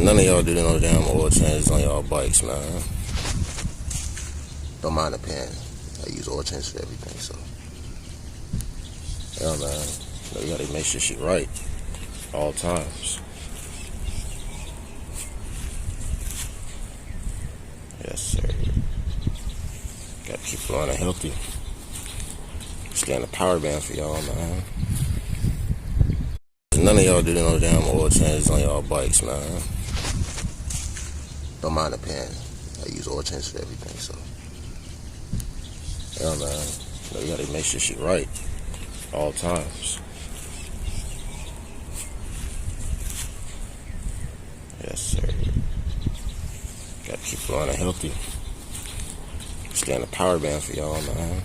None of y'all do no damn oil changes on y'all bikes, man. Don't mind the pan. I use oil changes for everything, so. Yeah, man. You gotta make sure shit right. All times. Yes, sir. Gotta keep it running healthy. Scan the power band for y'all, man. None of y'all do no damn oil changes on y'all bikes, man. Don't mind the pan. I use oil changes for everything, so. Yeah, man. You gotta make sure shit right. All times. Yes, sir. Gotta keep it running healthy. Scan the power band for y'all, man.